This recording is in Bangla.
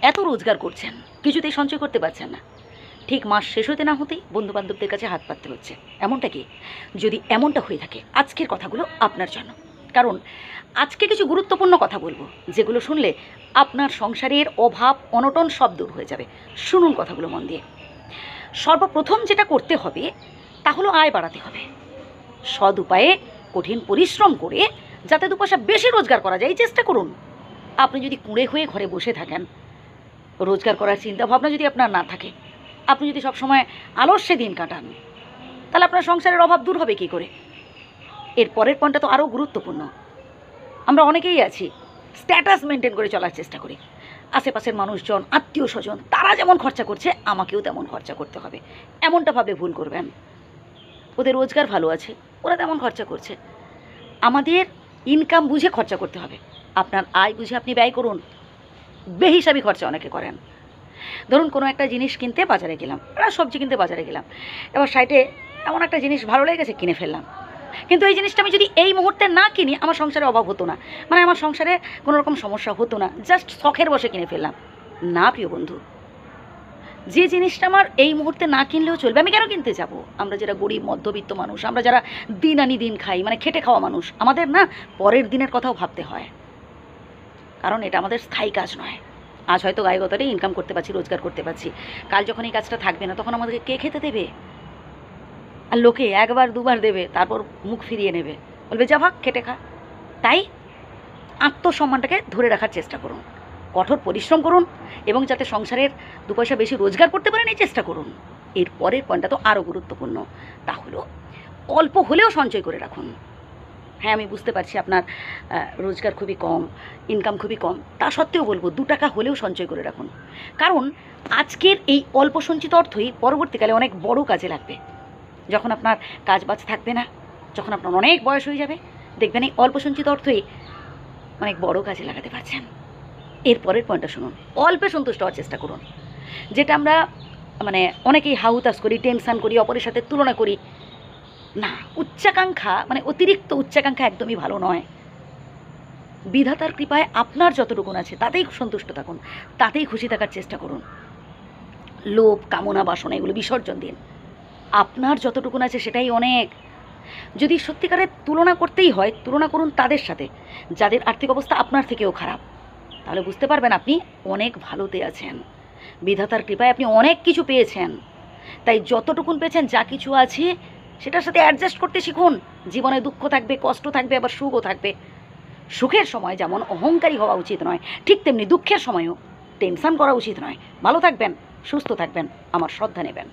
এত রোজগার করছেন, কিছুতেই সঞ্চয় করতে পারছেন না। ঠিক মাস শেষ হতে না হতেই বন্ধুবান্ধবদের কাছে হাত পাততে হচ্ছে। এমনটা কি? যদি এমনটা হয়ে থাকে, আজকের কথাগুলো আপনার জন্য। কারণ আজকে কিছু গুরুত্বপূর্ণ কথা বলবো, যেগুলো শুনলে আপনার সংসারের অভাব অনটন সব দূর হয়ে যাবে। শুনুন কথাগুলো মন দিয়ে। সর্বপ্রথম যেটা করতে হবে তা হলো আয় বাড়াতে হবে। সৎ উপায়ে কঠিন পরিশ্রম করে যাতে দু পয়সা বেশি রোজগার করা যায় এই চেষ্টা করুন। আপনি যদি কুঁড়ে হয়ে ঘরে বসে থাকেন, রোজগার করার চিন্তাভাবনা যদি আপনার না থাকে, আপনি যদি সবসময় আলস্যে দিন কাটান, তাহলে আপনার সংসারের অভাব দূর হবে কী করে? এর পরের পয়েন্টটা তো আরও গুরুত্বপূর্ণ। আমরা অনেকেই আছি স্ট্যাটাস মেনটেন করে চলার চেষ্টা করি। আশেপাশের মানুষজন, আত্মীয় স্বজন তারা যেমন খরচা করছে আমাকেও তেমন খরচা করতে হবে, এমনটা ভাবে ভুল করবেন। ওদের রোজগার ভালো আছে, ওরা তেমন খরচা করছে। আমাদের ইনকাম বুঝে খরচা করতে হবে। আপনার আয় বুঝে আপনি ব্যয় করুন। বেহিসাবি খরচা অনেকে করেন। ধরুন কোনো একটা জিনিস কিনতে বাজারে গেলাম, সবজি কিনতে বাজারে গেলাম, এবার সাইটে এমন একটা জিনিস ভালো লেগেছে কিনে ফেললাম। কিন্তু এই জিনিসটা আমি যদি এই মুহূর্তে না কিনি আমার সংসারে অভাব হতো না, মানে আমার সংসারে কোনো রকম সমস্যা হতো না, জাস্ট শখের বসে কিনে ফেললাম। না প্রিয় বন্ধু, যে জিনিসটা আমার এই মুহূর্তে না কিনলেও চলবে, আমি কেন কিনতে যাব? আমরা যারা গরিব মধ্যবিত্ত মানুষ, আমরা যারা দিন আনি দিন খাই, মানে খেটে খাওয়া মানুষ, আমাদের না পরের দিনের কথাও ভাবতে হয়। কারণ এটা আমাদের স্থায়ী কাজ নয়। আজ হয়তো গায়ে গতরে ইনকাম করতে পারছি, রোজগার করতে পারছি, কাল যখন এই কাজটা থাকবে না তখন আমাদেরকে কে খেতে দেবে? আর লোকে একবার দুবার দেবে, তারপর মুখ ফিরিয়ে নেবে, বলবে যা ভাগ খেটে খা। তাই আত্মসম্মানটাকে ধরে রাখার চেষ্টা করুন, কঠোর পরিশ্রম করুন এবং যাতে সংসারের দু পয়সা বেশি রোজগার করতে পারেন এই চেষ্টা করুন। এর পরের পয়েন্টটা তো আরও গুরুত্বপূর্ণ, তা হলো অল্প হলেও সঞ্চয় করে রাখুন। হ্যাঁ, আমি বুঝতে পারছি আপনার রোজগার খুবই কম, ইনকাম খুবই কম, তা সত্ত্বেও বলবো 2 টাকা হলেও সঞ্চয় করে রাখুন। কারণ আজকের এই অল্প সঞ্চিত অর্থই পরবর্তীকালে অনেক বড় কাজে লাগবে। যখন আপনার কাজ বাজ থাকবে না, যখন আপনার অনেক বয়স হয়ে যাবে, দেখবেন এই অল্প সঞ্চিত অর্থই অনেক বড় কাজে লাগাতে পারছেন। এর পরের পয়েন্টটা শুনুন, অল্পে সন্তুষ্ট হওয়ার চেষ্টা করুন। যেটা আমরা মানে অনেকেই হাহুতাশ করি, টেনশান করি, অপরের সাথে তুলনা করি। না, উচ্চাকাঙ্ক্ষা মানে অতিরিক্ত উচ্চাকাঙ্ক্ষা একদমই ভালো নয়। বিধাতার কৃপায় আপনার যতটুকুন আছে তাতেই সন্তুষ্ট থাকুন, তাতেই খুশি থাকার চেষ্টা করুন। লোভ কামনা বাসনা এগুলো বিসর্জন দিন। আপনার যতটুকুন আছে সেটাই অনেক। যদি সত্যিকারের তুলনা করতেই হয়, তুলনা করুন তাদের সাথে যাদের আর্থিক অবস্থা আপনার থেকেও খারাপ। তাহলে বুঝতে পারবেন আপনি অনেক ভালোতে আছেন, বিধাতার কৃপায় আপনি অনেক কিছু পেয়েছেন। তাই যতটুকুন পেয়েছেন, যা কিছু আছে সেটার সাথে অ্যাডজাস্ট করতে শিখুন। জীবনে দুঃখ থাকবে, কষ্ট থাকবে, আবার সুখও থাকবে। সুখের সময় যেমন অহংকারী হওয়া উচিত নয়, ঠিক তেমনি দুঃখের সময়ও টেনশন করা উচিত নয়। ভালো থাকবেন, সুস্থ থাকবেন, আমার শ্রদ্ধা নেবেন।